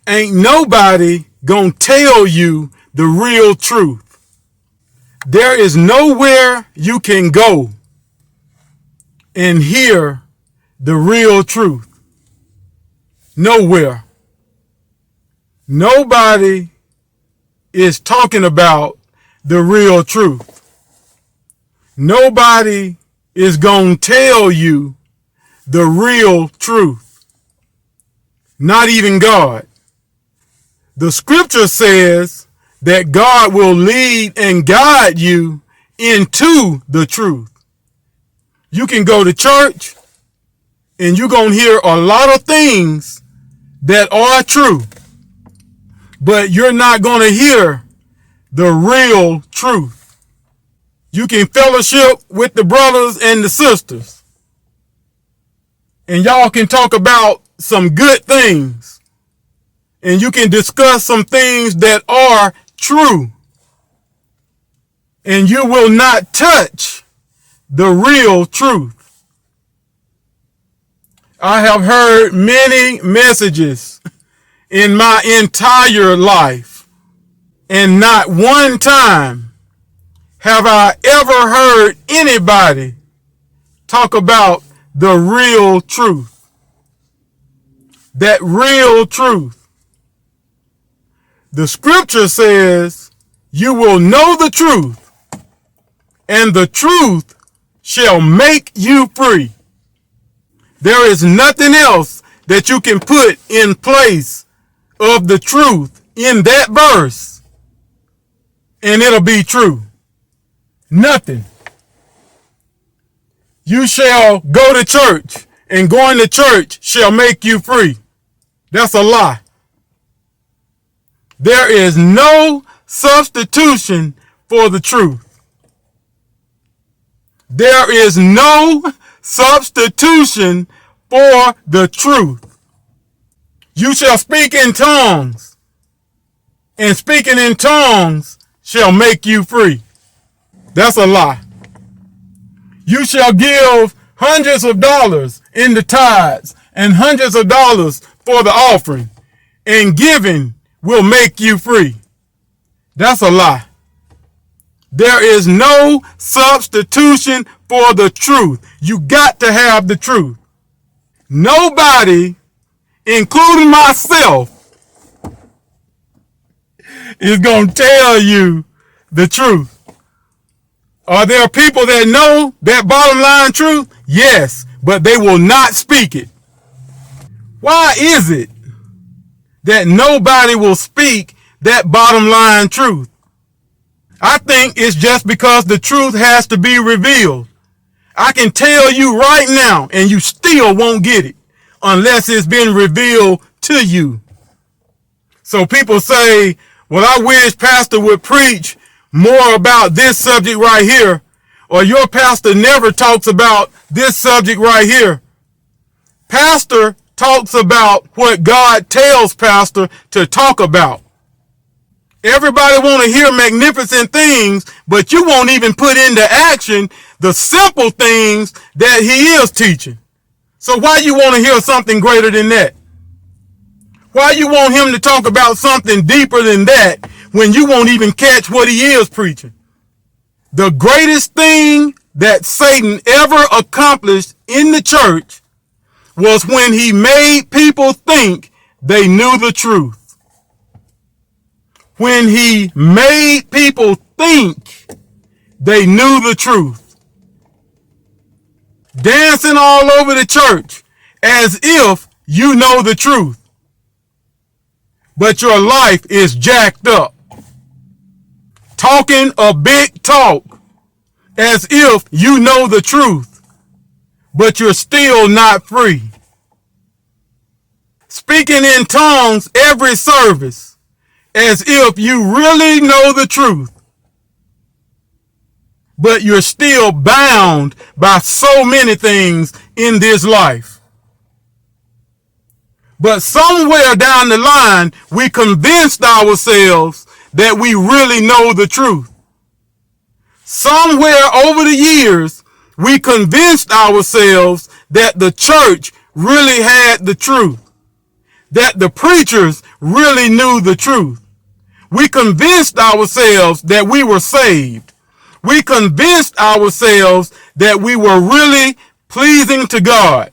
ain't nobody gonna tell you the real truth. There is nowhere you can go and hear the real truth. Nowhere. Nobody is talking about the real truth. Nobody is going to tell you the real truth. Not even God. The scripture says that God will lead and guide you into the truth. You can go to church and you're going to hear a lot of things that are true, but you're not going to hear the real truth. You can fellowship with the brothers and the sisters, and y'all can talk about some good things, and you can discuss some things that are true, and you will not touch the real truth. I have heard many messages in my entire life, and not one time have I ever heard anybody talk about the real truth. That real truth. The scripture says, you will know the truth, and the truth shall make you free. There is nothing else that you can put in place of the truth in that verse, and it'll be true. Nothing. You shall go to church, and going to church shall make you free. That's a lie. There is no substitution for the truth. There is no substitution for the truth. You shall speak in tongues, and speaking in tongues shall make you free. That's a lie. You shall give hundreds of dollars in the tithes and hundreds of dollars for the offering, and giving will make you free. That's a lie. There is no substitution for the truth. You got to have the truth. Nobody, including myself, is going to tell you the truth. Are there people that know that bottom line truth? Yes, but they will not speak it. Why is it that nobody will speak that bottom line truth? I think it's just because the truth has to be revealed. I can tell you right now, and you still won't get it unless it's been revealed to you. So people say, well, I wish pastor would preach more about this subject right here, or your pastor never talks about this subject right here. Pastor talks about what God tells pastor to talk about. Everybody want to hear magnificent things, but you won't even put into action the simple things that he is teaching. So why you want to hear something greater than that? Why you want him to talk about something deeper than that when you won't even catch what he is preaching? The greatest thing that Satan ever accomplished in the church was when he made people think they knew the truth. When he made people think they knew the truth. Dancing all over the church as if you know the truth, but your life is jacked up. Talking a big talk as if you know the truth, but you're still not free. Speaking in tongues every service as if you really know the truth, but you're still bound by so many things in this life. But somewhere down the line, we convinced ourselves that we really know the truth. Somewhere over the years, we convinced ourselves that the church really had the truth, that the preachers really knew the truth. We convinced ourselves that we were saved. We convinced ourselves that we were really pleasing to God.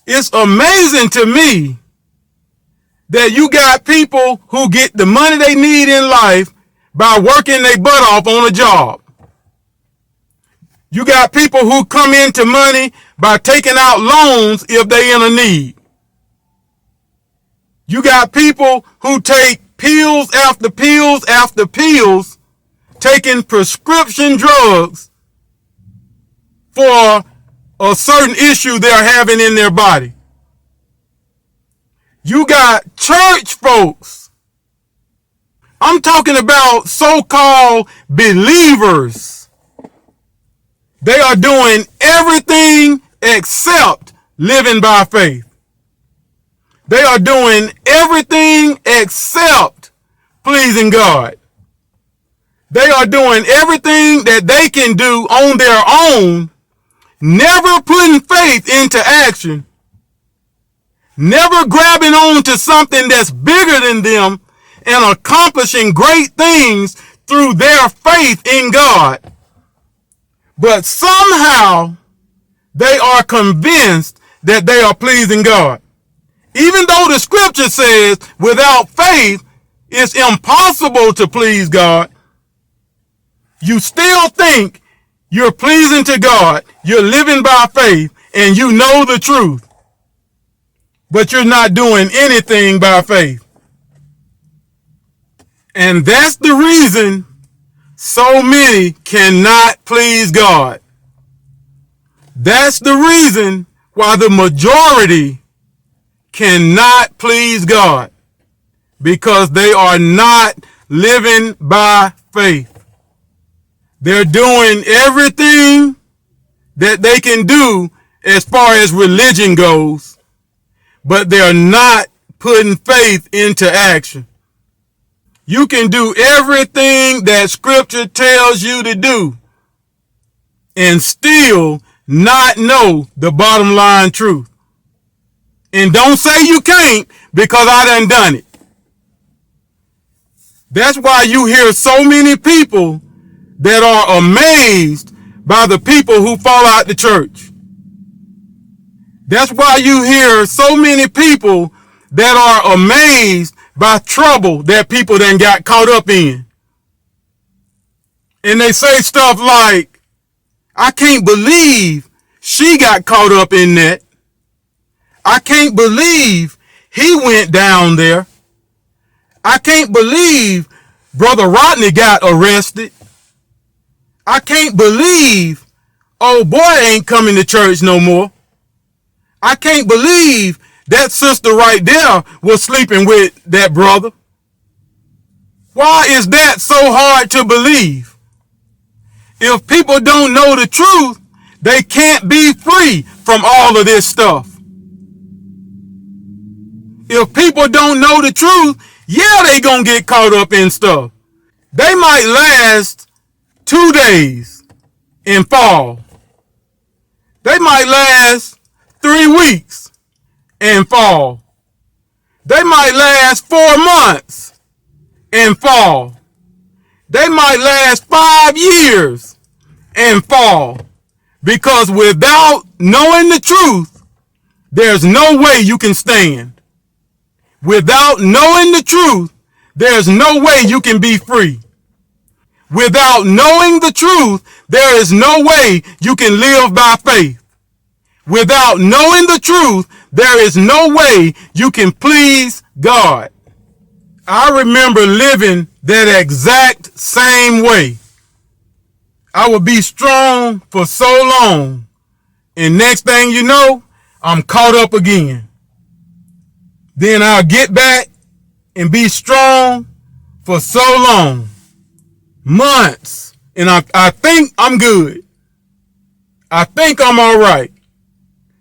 It's amazing to me that you got people who get the money they need in life by working their butt off on a job. You got people who come into money by taking out loans if they're in a need. You got people who take pills after pills after pills, taking prescription drugs for a certain issue they're having in their body. You got church folks. I'm talking about so-called believers. They are doing everything except living by faith. They are doing everything except pleasing God. They are doing everything that they can do on their own, never putting faith into action, never grabbing on to something that's bigger than them and accomplishing great things through their faith in God. But somehow they are convinced that they are pleasing God. Even though the scripture says without faith it's impossible to please God, you still think you're pleasing to God, you're living by faith, and you know the truth, but you're not doing anything by faith. And that's the reason so many cannot please God. That's the reason why the majority cannot please God, because they are not living by faith. They're doing everything that they can do as far as religion goes, but they're not putting faith into action. You can do everything that scripture tells you to do and still not know the bottom line truth. And don't say you can't, because I done it. That's why you hear so many people that are amazed by the people who fall out the church. That's why you hear so many people that are amazed by trouble that people then got caught up in. And they say stuff like, I can't believe she got caught up in that. I can't believe he went down there. I can't believe Brother Rodney got arrested. I can't believe old boy ain't coming to church no more. I can't believe that sister right there was sleeping with that brother. Why is that so hard to believe? If people don't know the truth, they can't be free from all of this stuff. If people don't know the truth, yeah, they gonna get caught up in stuff. They might last 2 days and fall. They might last 3 weeks and fall. They might last 4 months and fall. They might last 5 years and fall. Because without knowing the truth, there's no way you can stand. Without knowing the truth, there's no way you can be free. Without knowing the truth, there is no way you can live by faith. Without knowing the truth, there is no way you can please God. I remember living that exact same way. I would be strong for so long, and next thing you know, I'm caught up again. Then I'll get back and be strong for so long, months, and I think I'm good. I think I'm all right.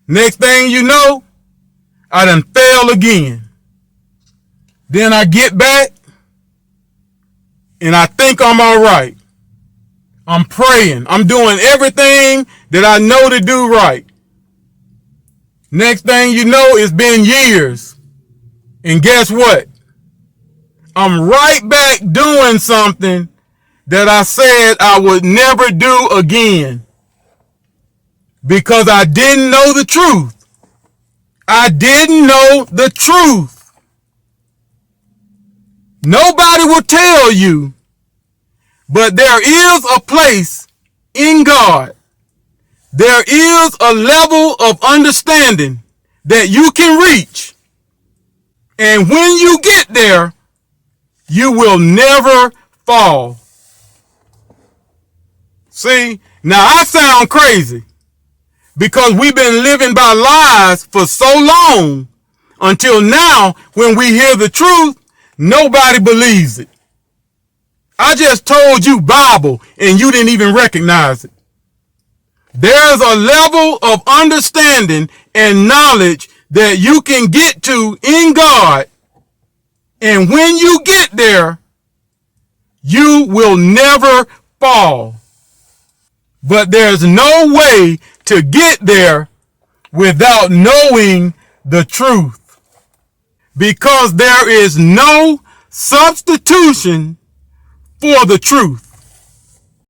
Next thing you know, I done fell again. Then I get back and I think I'm all right. I'm praying. I'm doing everything that I know to do right. Next thing you know, it's been years. And guess what? I'm right back doing something that I said I would never do again. Because I didn't know the truth. I didn't know the truth. Nobody will tell you, but there is a place in God. There is a level of understanding that you can reach. And when you get there, you will never fall. See, now I sound crazy because we've been living by lies for so long until now when we hear the truth, nobody believes it. I just told you Bible and you didn't even recognize it. There's a level of understanding and knowledge that you can get to in God. And when you get there, you will never fall. But there's no way to get there without knowing the truth. Because there is no substitution for the truth.